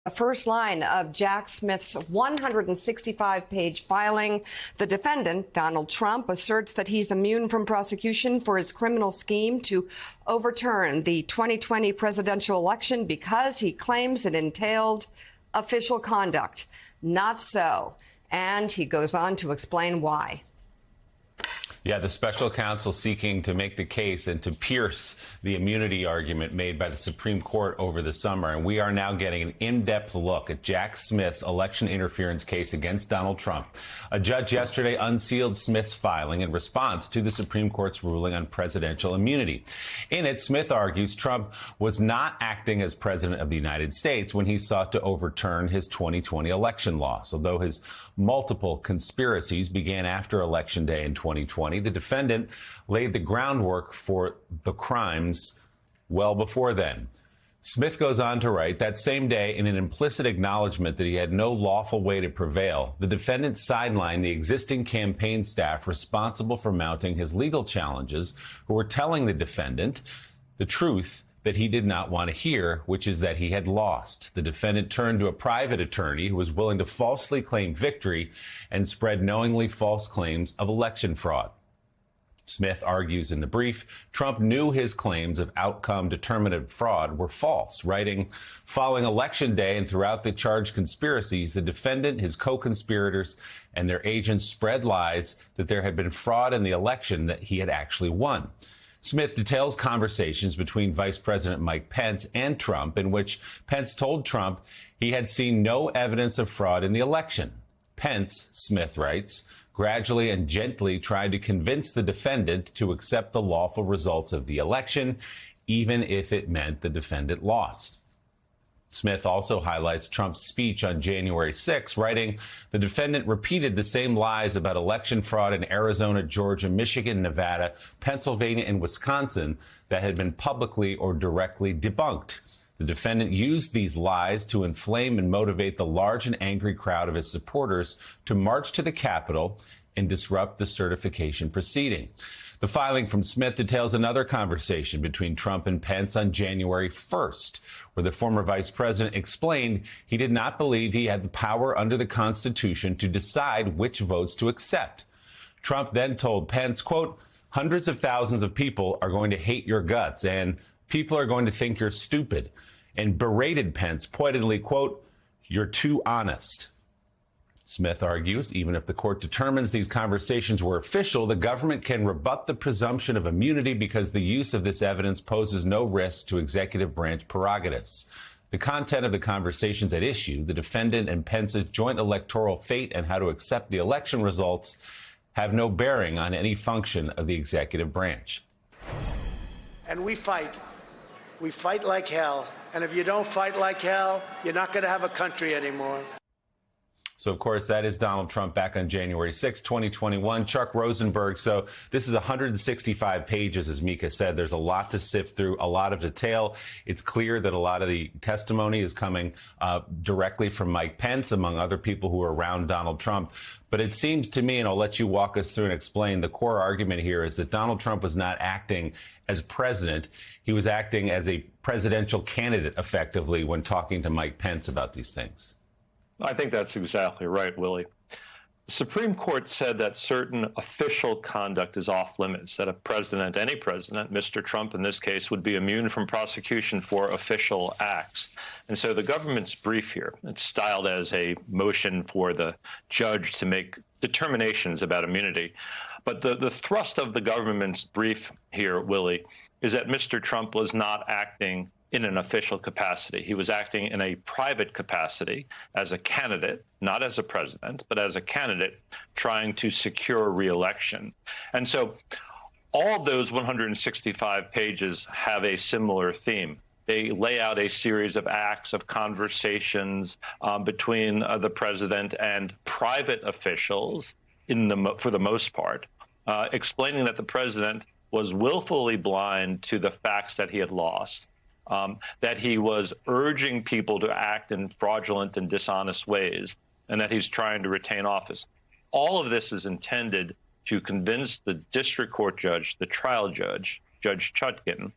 The first line of Jack Smith's 165-page filing. The defendant, Donald Trump, asserts that he's immune from prosecution for his criminal scheme to overturn the 2020 presidential election because he claims it entailed official conduct. Not so. And he goes on to explain why. Yeah, the special counsel seeking to make the case and to pierce the immunity argument made by the Supreme Court over the summer. And we are now getting an in-depth look at Jack Smith's election interference case against Donald Trump. A judge yesterday unsealed Smith's filing in response to the Supreme Court's ruling on presidential immunity. In it, Smith argues Trump was not acting as president of the United States when he sought to overturn his 2020 election loss. Although his multiple conspiracies began after Election Day in 2020, the defendant laid the groundwork for the crimes well before then. Smith goes on to write, that same day, in an implicit acknowledgement that he had no lawful way to prevail, the defendant sidelined the existing campaign staff responsible for mounting his legal challenges, who were telling the defendant the truth that he did not want to hear, which is that he had lost. The defendant turned to a private attorney who was willing to falsely claim victory and spread knowingly false claims of election fraud. Smith argues in the brief, Trump knew his claims of outcome-determinative fraud were false, writing, following Election Day and throughout the charged conspiracies, the defendant, his co-conspirators, and their agents spread lies that there had been fraud in the election that he had actually won. Smith details conversations between Vice President Mike Pence and Trump in which Pence told Trump he had seen no evidence of fraud in the election. Pence, Smith writes, gradually and gently tried to convince the defendant to accept the lawful results of the election, even if it meant the defendant lost. Smith also highlights Trump's speech on January 6, writing, the defendant repeated the same lies about election fraud in Arizona, Georgia, Michigan, Nevada, Pennsylvania, and Wisconsin that had been publicly or directly debunked. The defendant used these lies to inflame and motivate the large and angry crowd of his supporters to march to the Capitol and disrupt the certification proceeding. The filing from Smith details another conversation between Trump and Pence on January 1st, where the former vice president explained he did not believe he had the power under the Constitution to decide which votes to accept. Trump then told Pence, quote, hundreds of thousands of people are going to hate your guts and people are going to think you're stupid, and berated Pence pointedly, quote, you're too honest. Smith argues even if the court determines these conversations were official, the government can rebut the presumption of immunity because the use of this evidence poses no risk to executive branch prerogatives. The content of the conversations at issue, the defendant and Pence's joint electoral fate and how to accept the election results, have no bearing on any function of the executive branch. And we fight. We fight like hell. And if you don't fight like hell, you're not going to have a country anymore. So, of course, that is Donald Trump back on January 6, 2021. Chuck Rosenberg. So this is 165 pages, as Mika said. There's a lot to sift through, a lot of detail. It's clear that a lot of the testimony is coming directly from Mike Pence, among other people who are around Donald Trump. But it seems to me, and I'll let you walk us through and explain, the core argument here is that Donald Trump was not acting as president. He was acting as a presidential candidate, effectively, when talking to Mike Pence about these things. I think that's exactly right, Willie. The Supreme Court said that certain official conduct is off limits, that a president, any president, Mr. Trump in this case, would be immune from prosecution for official acts. And so the government's brief here, it's styled as a motion for the judge to make determinations about immunity. But the thrust of the government's brief here, Willie, is that Mr. Trump was not acting in an official capacity. He was acting in a private capacity as a candidate, not as a president, but as a candidate trying to secure re-election. And so all of those 165 pages have a similar theme. They lay out a series of acts, of conversations between the president and private officials for the most part, explaining that the president was willfully blind to the facts that he had lost, that he was urging people to act in fraudulent and dishonest ways, and that he's trying to retain office. All of this is intended to convince the district court judge, the trial judge, Judge Chutkan,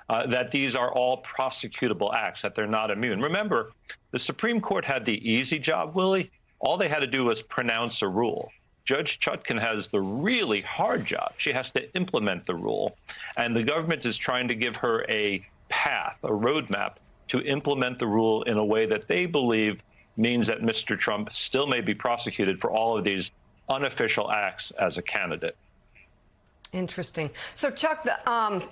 that these are all prosecutable acts, that they're not immune. Remember, the Supreme Court had the easy job, Willie. All they had to do was pronounce a rule. Judge Chutkan has the really hard job. She has to implement the rule. And the government is trying to give her a path, a roadmap to implement the rule in a way that they believe means that Mr. Trump still may be prosecuted for all of these unofficial acts as a candidate. Interesting. So, Chuck,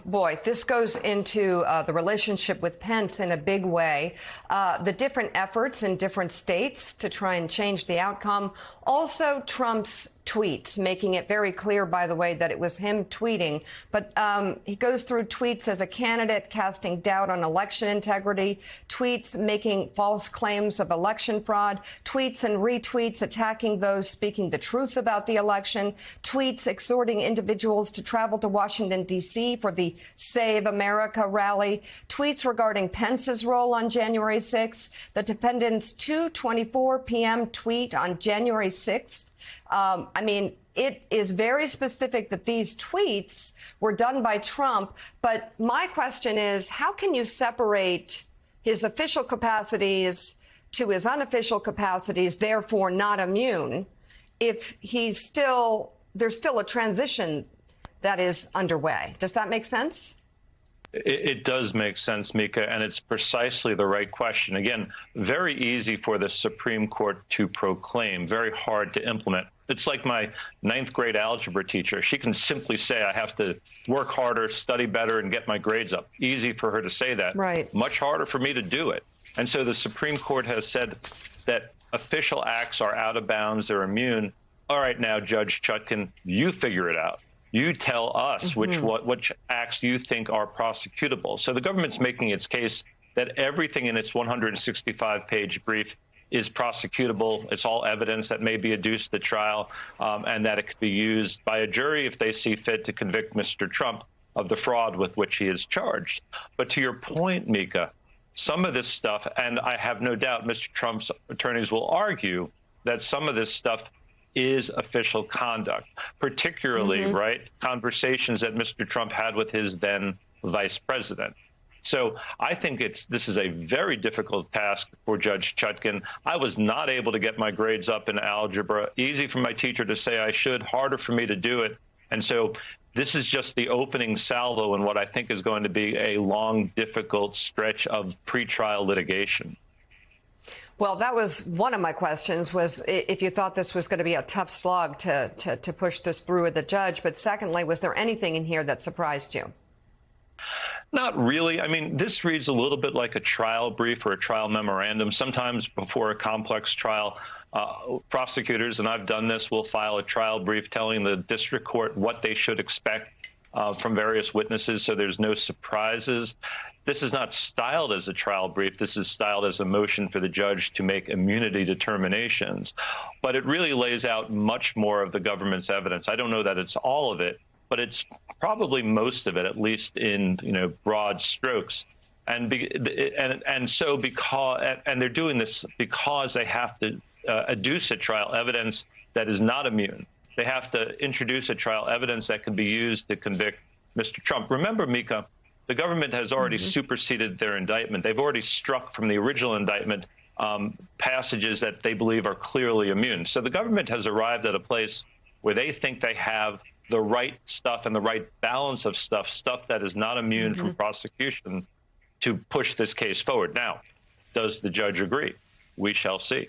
boy, this goes into the relationship with Pence in a big way. The different efforts in different states to try and change the outcome. Also, Trump's tweets, making it very clear, by the way, that it was him tweeting. But he goes through tweets as a candidate, casting doubt on election integrity, tweets making false claims of election fraud, tweets and retweets attacking those speaking the truth about the election, tweets exhorting individuals to travel to Washington, D.C. for the Save America rally, tweets regarding Pence's role on January 6th, the defendant's 2:24 p.m. tweet on January 6th. I mean, it is very specific that these tweets were done by Trump. But my question is, how can you separate his official capacities to his unofficial capacities, therefore not immune, if there's still a transition that is underway? Does that make sense? It does make sense, Mika, and it's precisely the right question. Again, very easy for the Supreme Court to proclaim, very hard to implement. It's like my 9th grade algebra teacher. She can simply say, I have to work harder, study better, and get my grades up. Easy for her to say that. Right. Much harder for me to do it. And so the Supreme Court has said that official acts are out of bounds, they're immune. All right, now, Judge Chutkan, you figure it out. You tell us which acts you think are prosecutable. So the government's making its case that everything in its 165-page brief is prosecutable. It's all evidence that may be adduced at trial, and that it could be used by a jury if they see fit to convict Mr. Trump of the fraud with which he is charged. But to your point, Mika, some of this stuff, and I have no doubt Mr. Trump's attorneys will argue that some of this stuff is official conduct, particularly, right, conversations that Mr. Trump had with his then vice president. So I think this is a very difficult task for Judge Chutkan. I was not able to get my grades up in algebra. Easy for my teacher to say I should, harder for me to do it. And so this is just the opening salvo in what I think is going to be a long, difficult stretch of pretrial litigation. Well, that was one of my questions, was if you thought this was going to be a tough slog to push this through with the judge. But secondly, was there anything in here that surprised you? Not really. I mean, this reads a little bit like a trial brief or a trial memorandum. Sometimes before a complex trial, prosecutors, and I've done this, will file a trial brief telling the district court what they should expect from various witnesses, so there's no surprises. This is not styled as a trial brief. This is styled as a motion for the judge to make immunity determinations. But it really lays out much more of the government's evidence. I don't know that it's all of it, but it's probably most of it, at least in broad strokes. And so they're doing this because they have to adduce at trial evidence that is not immune. They have to introduce at trial evidence that can be used to convict Mr. Trump. Remember, Mika, the government has already superseded their indictment. They've already struck from the original indictment passages that they believe are clearly immune. So the government has arrived at a place where they think they have the right stuff and the right balance of stuff that is not immune from prosecution to push this case forward. Now, does the judge agree? We shall see.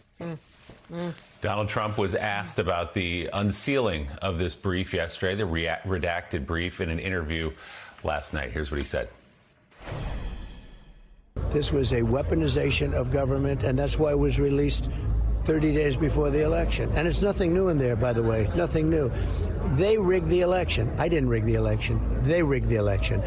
Donald Trump was asked about the unsealing of this brief yesterday, the redacted brief, in an interview last night. Here's what he said. This was a weaponization of government, and that's why it was released 30 days before the election. And it's nothing new in there, by the way, nothing new. They rigged the election. I didn't rig the election. They rigged the election.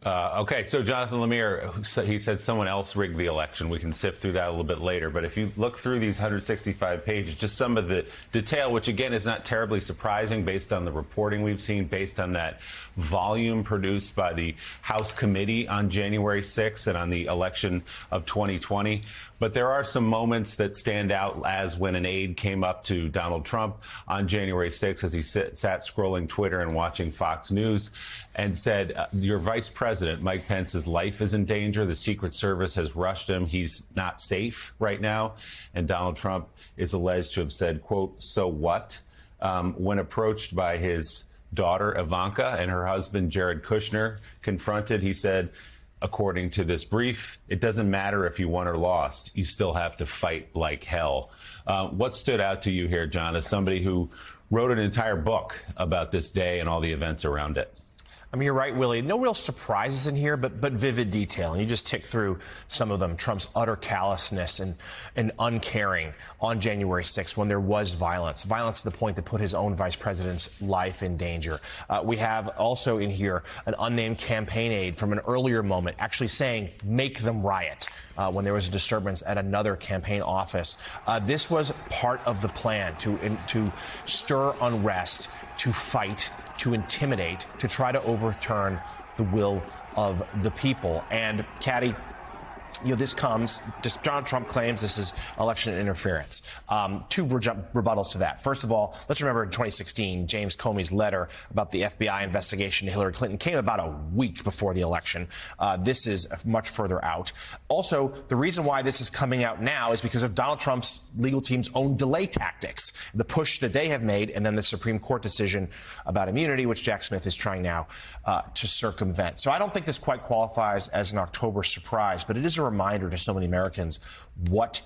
Okay, so Jonathan Lemire, he said someone else rigged the election. We can sift through that a little bit later. But if you look through these 165 pages, just some of the detail, which again is not terribly surprising based on the reporting we've seen, based on that volume produced by the House committee on January 6th and on the election of 2020. But there are some moments that stand out, as when an aide came up to Donald Trump on January 6th as he sat scrolling Twitter and watching Fox News and said, your vice president, Mike Pence's life is in danger. The Secret Service has rushed him. He's not safe right now. And Donald Trump is alleged to have said, quote, so what? When approached by his daughter, Ivanka, and her husband, Jared Kushner, confronted, he said, according to this brief, it doesn't matter if you won or lost. You still have to fight like hell. What stood out to you here, John, as somebody who wrote an entire book about this day and all the events around it? I mean, you're right, Willie. No real surprises in here, but vivid detail. And you just tick through some of them. Trump's utter callousness and uncaring on January 6th when there was violence to the point that put his own vice president's life in danger. We have also in here an unnamed campaign aide from an earlier moment actually saying, make them riot, when there was a disturbance at another campaign office. This was part of the plan to stir unrest, to fight, to intimidate, to try to overturn the will of the people. And, Caddy, this comes, Donald Trump claims this is election interference. Two rebuttals to that. First of all, let's remember in 2016, James Comey's letter about the FBI investigation to Hillary Clinton came about a week before the election. This is much further out. Also, the reason why this is coming out now is because of Donald Trump's legal team's own delay tactics, the push that they have made, and then the Supreme Court decision about immunity, which Jack Smith is trying now to circumvent. So I don't think this quite qualifies as an October surprise, but it is a reminder to so many Americans what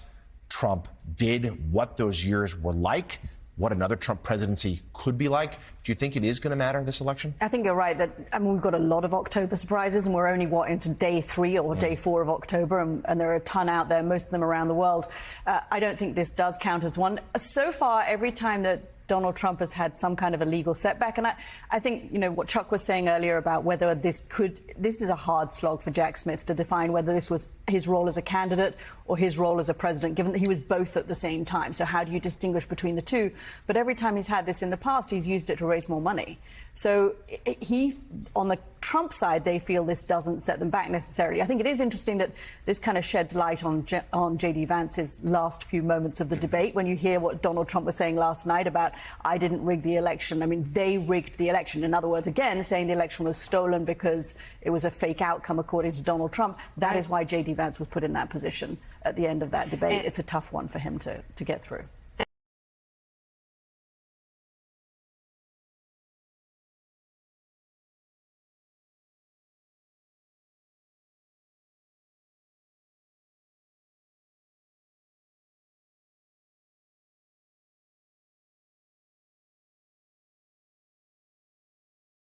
Trump did, what those years were like, what another Trump presidency could be like. Do you think it is going to matter, this election? I think you're right that, we've got a lot of October surprises, and we're only, into day 3 or day 4 of October, and there are a ton out there, most of them around the world. I don't think this does count as one. So far, every time that Donald Trump has had some kind of a legal setback. And I think, what Chuck was saying earlier about whether this is a hard slog for Jack Smith to define whether this was his role as a candidate or his role as a president, given that he was both at the same time. So how do you distinguish between the two? But every time he's had this in the past, he's used it to raise more money. So on the Trump side, they feel this doesn't set them back necessarily. I think it is interesting that this kind of sheds light on J.D. Vance's last few moments of the debate. When you hear what Donald Trump was saying last night about, I didn't rig the election. I mean, they rigged the election. In other words, again, saying the election was stolen because it was a fake outcome, according to Donald Trump. That is why J.D. Vance was put in that position at the end of that debate. It's a tough one for him to get through.